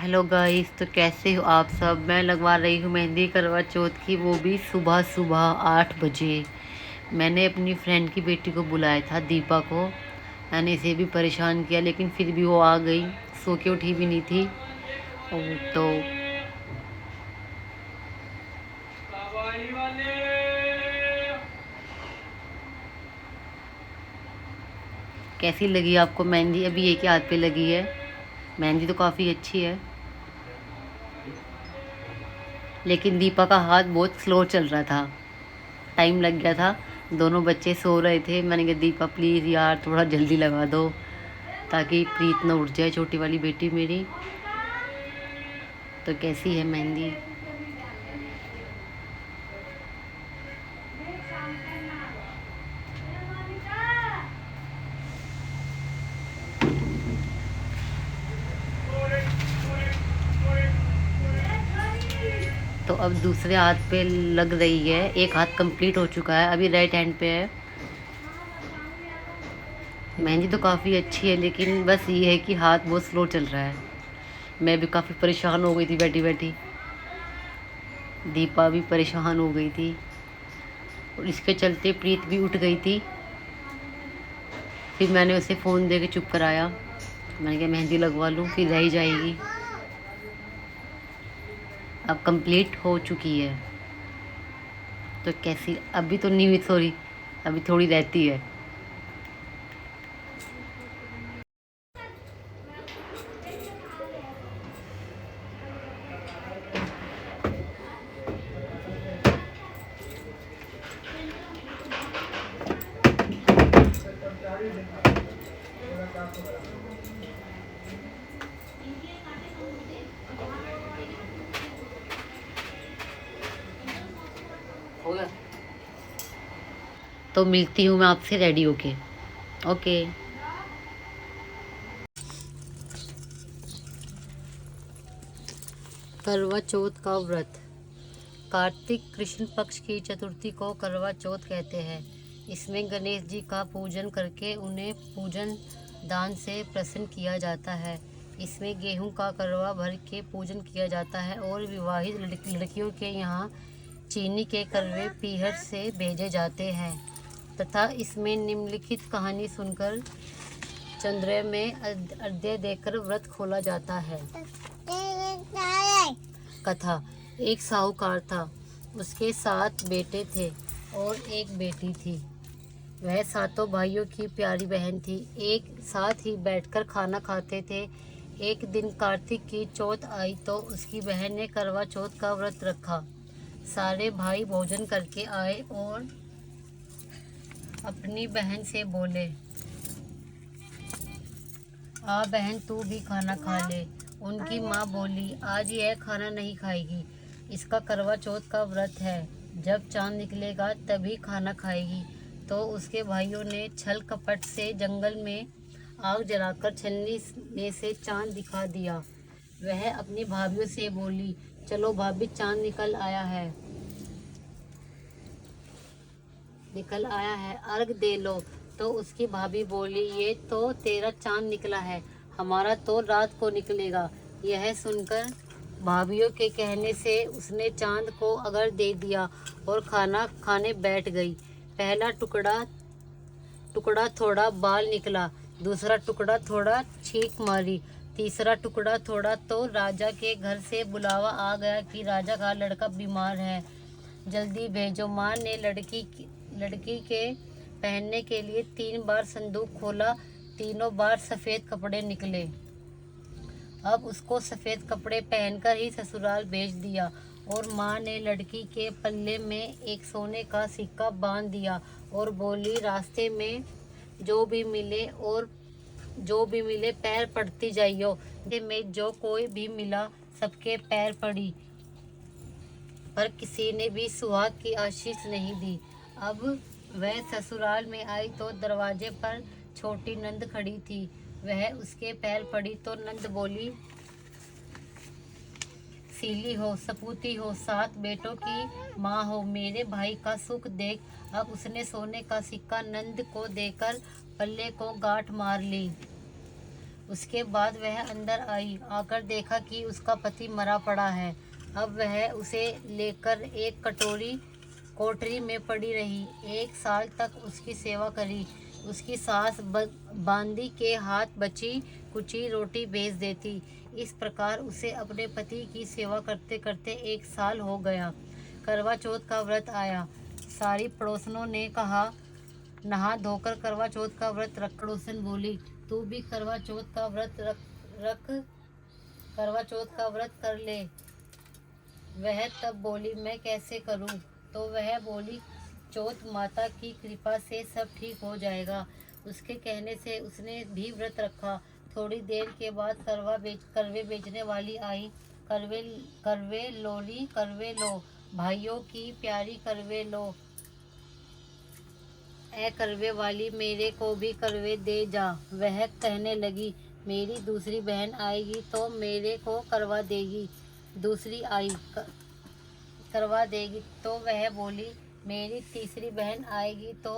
Hello guys, तो कैसे हो आप सब। मैं लगवा रही हूँ मेहंदी करवा चौथ की, वो भी सुबह सुबह 8 बजे। मैंने अपनी फ्रेंड की बेटी को बुलाया था, दीपा को। मैंने इसे भी परेशान किया लेकिन फिर भी वो आ गई, सो के उठी भी नहीं थी। तो कैसी लगी आपको मेहंदी? अभी एक ही हाथ पे लगी है। मेहंदी तो काफ़ी अच्छी है, लेकिन दीपा का हाथ बहुत स्लो चल रहा था, टाइम लग गया था। दोनों बच्चे सो रहे थे। मैंने कहा दीपा प्लीज़ यार थोड़ा जल्दी लगा दो, ताकि प्रीत न उठ जाए, छोटी वाली बेटी मेरी। तो कैसी है मेहंदी? तो अब दूसरे हाथ पे लग रही है, एक हाथ कंप्लीट हो चुका है, अभी राइट हैंड पे है। मेहंदी तो काफ़ी अच्छी है, लेकिन बस ये है कि हाथ बहुत स्लो चल रहा है। मैं भी काफ़ी परेशान हो गई थी बैठी बैठी, दीपा भी परेशान हो गई थी, और इसके चलते प्रीत भी उठ गई थी। फिर मैंने उसे फ़ोन दे के चुप कराया। मैंने कहा मेहंदी लगवा लूँ, फिर रह ही जाएगी। अब कंप्लीट हो चुकी है। तो कैसी, अभी तो नहीं हुई, सॉरी, अभी थोड़ी रहती है। हो गया। तो मिलती हूँ मैं आपसे रेडी होके। ओके। करवा चौथ का व्रत। कार्तिक कृष्ण पक्ष की चतुर्थी को करवा चौथ कहते हैं। इसमें गणेश जी का पूजन करके उन्हें पूजन दान से प्रसन्न किया जाता है। इसमें गेहूं का करवा भर के पूजन किया जाता है और विवाहित लड़कियों के यहाँ चीनी के करवे पीहर से भेजे जाते हैं तथा इसमें निम्नलिखित कहानी सुनकर चंद्र में अर्घ्य देकर व्रत खोला जाता है। कथा। एक साहूकार था, उसके 7 बेटे थे और एक बेटी थी। वह सातों भाइयों की प्यारी बहन थी। एक साथ ही बैठकर खाना खाते थे। एक दिन कार्तिक की चौथ आई तो उसकी बहन ने करवा चौथ का व्रत रखा। सारे भाई भोजन करके आए और अपनी बहन से बोले, आ बहन तू भी खाना खा ले। उनकी माँ बोली, आज यह खाना नहीं खाएगी, इसका करवा चौथ का व्रत है, जब चांद निकलेगा तभी खाना खाएगी। तो उसके भाइयों ने छल कपट से जंगल में आग जलाकर छलनी में से चांद दिखा दिया। वह अपनी भाभीयों से बोली, चलो भाभी चांद निकल आया है, अर्घ दे लो। तो उसकी भाभी बोली, ये तो तेरा चांद निकला है, हमारा तो रात को निकलेगा। यह सुनकर भाभीयों के कहने से उसने चांद को अर्घ दे दिया और खाना खाने बैठ गई। पहला टुकड़ा थोड़ा बाल निकला, दूसरा टुकड़ा थोड़ा छींक मारी, तीसरा टुकड़ा थोड़ा तो राजा के घर से बुलावा आ गया कि राजा का लड़का बीमार है, जल्दी भेजो। माँ ने लड़की के पहनने के लिए 3 बार संदूक खोला, तीनों बार सफेद कपड़े निकले। अब उसको सफेद कपड़े पहनकर ही ससुराल भेज दिया और माँ ने लड़की के पल्ले में एक सोने का सिक्का बांध दिया और बोली, रास्ते में जो भी मिले पैर पड़ती जाइयो। रास्ते में जो कोई भी मिला सबके पैर पड़ी, पर किसी ने भी सुहाग की आशीष नहीं दी। अब वह ससुराल में आई तो दरवाजे पर छोटी नंद खड़ी थी। वह उसके पैर पड़ी तो नंद बोली, सीली हो, सपूती हो, 7 बेटों की माँ हो, मेरे भाई का सुख देख। अब उसने सोने का सिक्का नंद को देकर पल्ले को गांठ मार ली। उसके बाद वह अंदर आई, आकर देखा कि उसका पति मरा पड़ा है। अब वह उसे लेकर एक कोठरी में पड़ी रही। 1 साल तक उसकी सेवा करी। उसकी सास बांदी के हाथ बची कुची रोटी भेज देती। इस प्रकार उसे अपने पति की सेवा करते करते 1 साल हो गया। करवा चौथ का व्रत आया। सारी पड़ोसनों ने कहा, नहा धोकर करवा चौथ का व्रत रख। पड़ोसन बोली, तू भी करवा चौथ का व्रत रख करवा चौथ का व्रत कर ले। वह तब बोली, मैं कैसे करूं? तो वह बोली, चौथ माता की कृपा से सब ठीक हो जाएगा। उसके कहने से उसने भी व्रत रखा। थोड़ी देर के बाद करवे बेचने वाली आई। करवे लो भाइयों की प्यारी करवे लो। ए करवे वाली, मेरे को भी करवे दे जा। वह कहने लगी, मेरी दूसरी बहन आएगी तो मेरे को करवा देगी। दूसरी आई, करवा देगी। तो वह बोली, मेरी तीसरी बहन आएगी तो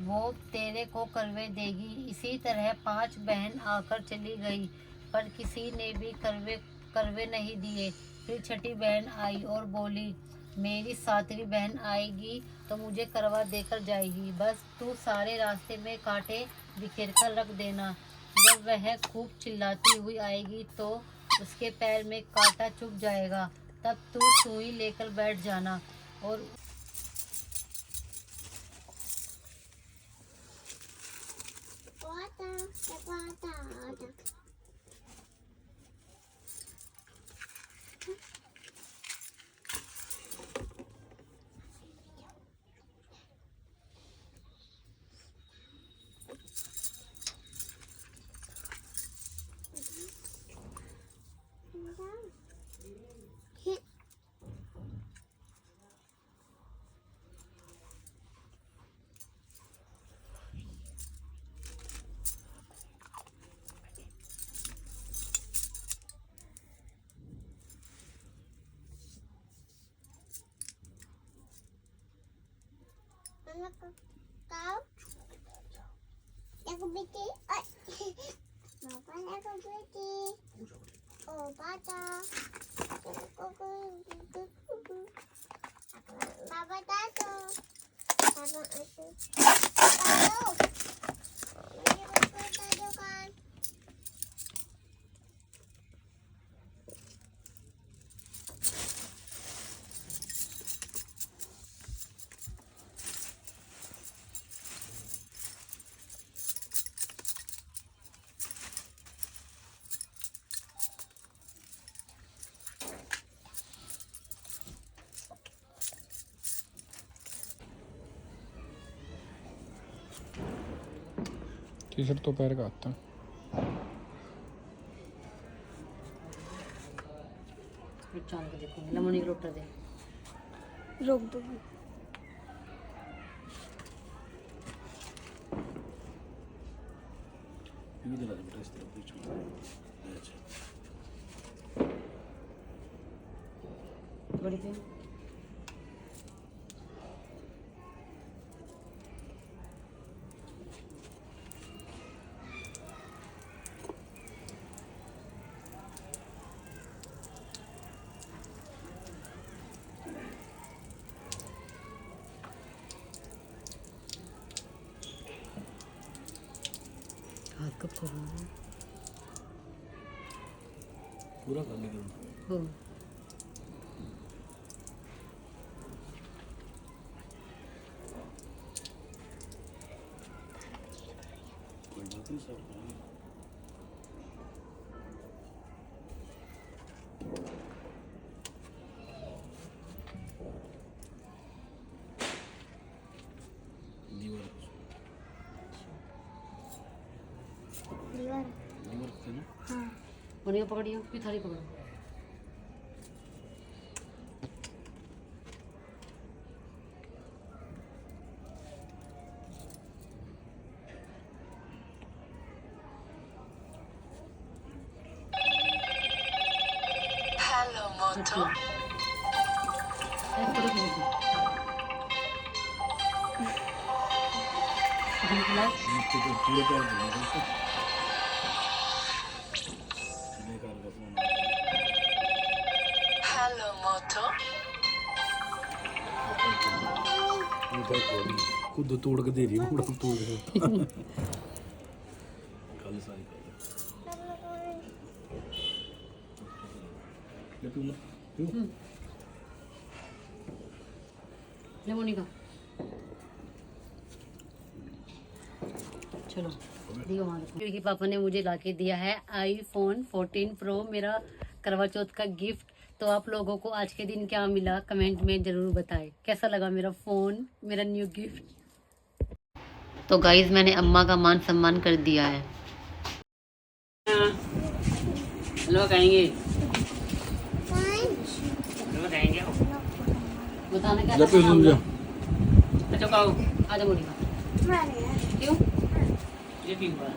वो तेरे को करवे देगी। इसी तरह 5 बहन आकर चली गई, पर किसी ने भी करवे नहीं दिए। फिर छठी बहन आई और बोली, मेरी 7वीं बहन आएगी तो मुझे करवा देकर जाएगी। बस तू सारे रास्ते में कांटे बिखेर कर रख देना। जब वह खूब चिल्लाती हुई आएगी तो उसके पैर में कांटा चुभ जाएगा। तब तू सुई लेकर बैठ जाना और टी-शर्ट तो पैर का आता है। चांद को देखो, लमनी रोटा दे रोक दो। बड़ी थी। हाथ कब खोलूंगा? पूरा कर लेंगे। हो कोई बात नहीं सर। दीवार थे ना। हाँ, मुनिया पकड़ियो, फिर थाली पकड़ो। Hello, Moto. नीचे तो पूरे पैर धोने खुद तोड़ के दे रही है पूरा तोड़ के कल सारी कर ले तू ले मोनिका चलो दियो माँ क्योंकि पापा ने मुझे लाके दिया है iPhone 14 Pro मेरा करवा चौथ का गिफ्ट। तो आप लोगों को आज के दिन क्या मिला कमेंट में जरूर बताएं, कैसा लगा मेरा फ़ोन, मेरा न्यू गिफ्ट। तो गाइज मैंने अम्मा का मान सम्मान कर दिया है। हेलो कहेंगे बताना क्या ले पे समझा अच्छा कहो आजा मोनिका मैंने क्यों ये पीऊंगा